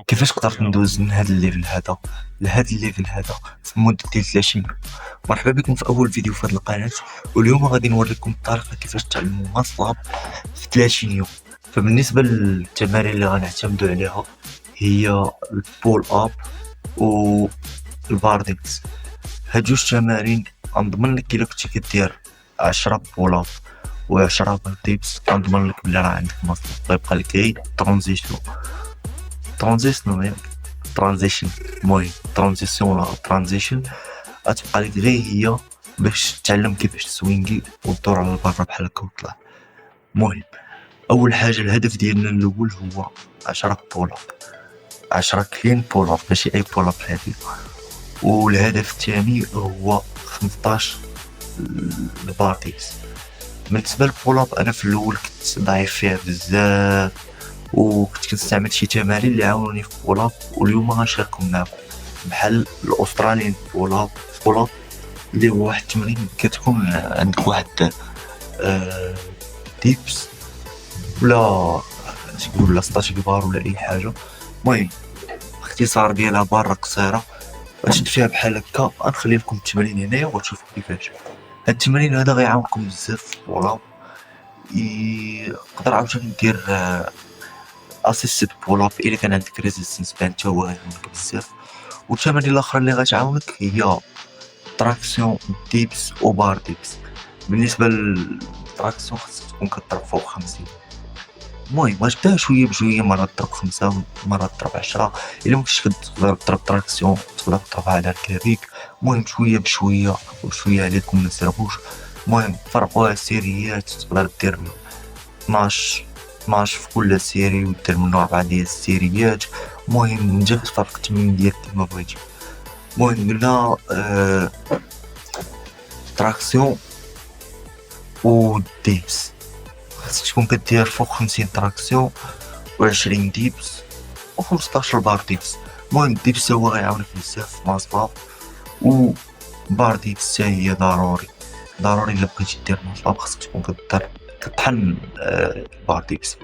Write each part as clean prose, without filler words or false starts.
كيفاش قدرت ندوز من هذا الليفل هذا لهذا الليفل هذا في مدة ديال 30 يوم. مرحبا بكم في اول فيديو في هذه القناة، واليوم غادي نوريكم الطريقة كيفاش تعلموا ماتلاب في 30 يوم. فبالنسبة للتمارين اللي غنعتمدوا عليها هي البول اب والباردكس. هاد جوج تمارين غنضمن لك الا كنتي كدير 10 بول اب و10 باردكس غنضمن لك بلي راه عندك ماتلاب. غيبقى لك غير ترانزيشن ولا ترانزيشن غتبقى لك غير هي باش تتعلم كيفاش تسوينغي وتدور على البرا بحال هكا وتطلع. المهم اول حاجه الهدف ديالنا الاول هو 10 بول اب، 10 كلين بول اب ماشي اي بول اب هادي. والهدف الثاني هو 15 البارتيز. بالنسبه للبول اب انا في الاول كنت ضعيف فيها بزاف وكنت كنستعمل شي تمارين اللي عاونوني في بول اب، واليوم غنشاركهم معكم بحال الاستراليان بول اب اللي هو واحد التمرين كتكون عندك واحد ديبس ولا تقول لا ستاتيك بار ولا اي حاجه. المهم اختصار ديالها بارة قصيره غتشد فيها بحال هكا. غنخلي لكم التمرين هنايا وتشوفوا كيفاش هاد التمرين هذا غيعاونكم بزاف في البول اب. يقدر عاوتاني دير اسيستد بول اب الا كان عندك ريزيستنس بان تا هو غيعاونك بزاف. والتمارين الاخرى اللي غتعاونك هي تراكسيون ديبس وبار ديبس. بالنسبه للتراكسيون خاصك تكون كضرب فوق 50. المهم غتبدا شويه بشويه، مرات تضرب 5 مرات تضرب 10. الا مكنتيش كتقدر تضرب تراكسيون تقدر تضربها على الكاريك. المهم شويه بشويه وشويه عليكم ما تسربوش. المهم فرقوها سيريات، تقدر دير 12 في كل سيري ودير منو 4 ديال السيريات. المهم انت كتفرق التمرين ديالك كيما بغيتي. المهم قلنا تراكسيون و ديبس خاصك تكون كدير فوق 50 تراكسيون و20 ديبس و15 بار ديبس. المهم ديبس هو غيعاونك بزاف في ماتلاب، و بار ديبس حتى هي ضروري الا بغيتي دير ماتلاب خاصك تكون كطحن بار ديبس.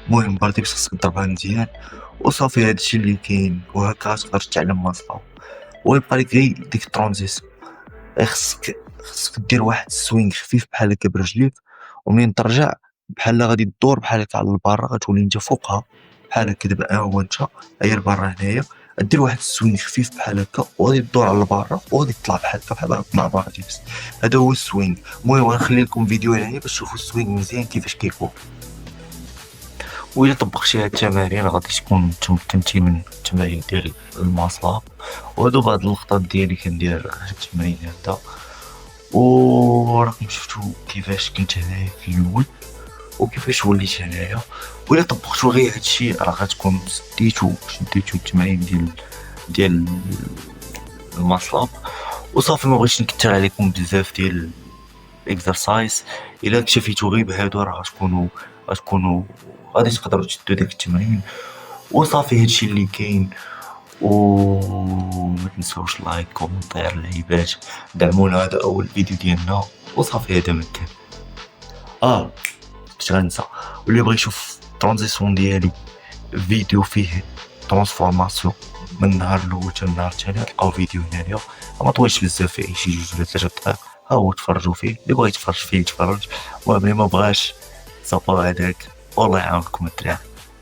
المهم بار ديبس خاصك تضربها مزيان وصافي. هادشي اللي كاين، وهكا تقدر تتعلم ماتلاب. ويبقى لك غير ديك الترانزيسيون، خاصك دير واحد السوينغ خفيف بحال هكا برجليك، ومنين ترجع بحال غادي تدور بحال هكا على البارا غتولي انت فوقها بحال هكا. دابا هو انت هي البارا هنايا دير واحد السوينغ خفيف بحال هكا وغادي تدور على البارا وغادي تطلع بحال هكا بحال مع بارا ديبس. هذا هو السوينغ. المهم غنخلي لكم فيديو هنايا باش تشوفوا السوينغ مزيان كيفاش كيكون. وإلا طبقتي هاد التمارين غادي تكون تمكنتي من التمارين ديال الماتلاب. وهادو بعض اللقطات ديالي كندير هاد التمرين هذا، وراكم شفتوا كيفاش كنت هنايا في الاول وكيفاش وليت هنايا. وإلا طبقتوا غير هادشي راه غتكون شديتو التمارين ديال الماتلاب وصافي. ما بغيتش نكثر عليكم بزاف ديال الاكسرسايز. الا اكتفيتوا غير بهادو راه غتكونوا غادي تقدروا تشدوا داك التمرين وصافي. هادشي اللي كاين. وما تنسوش لايك كومنتير العيبات، دعمونا. هذا اول فيديو ديالنا وصافي. هذا ما كان كنت غنسى. واللي بغى يشوف ترانزيسيون ديالي فيديو فيه ترانسفورماسيون من النهار الاول حتى النهار الثاني تلقاو فيديو هنايا ما طويلش بزاف، فيه شي 2 ولا 3 دقائق. ها هو تفرجوا فيه، اللي بغى يتفرج فيه يتفرج، واللي ما بغاش صافا هذاك. والله يعاونكم الدراري.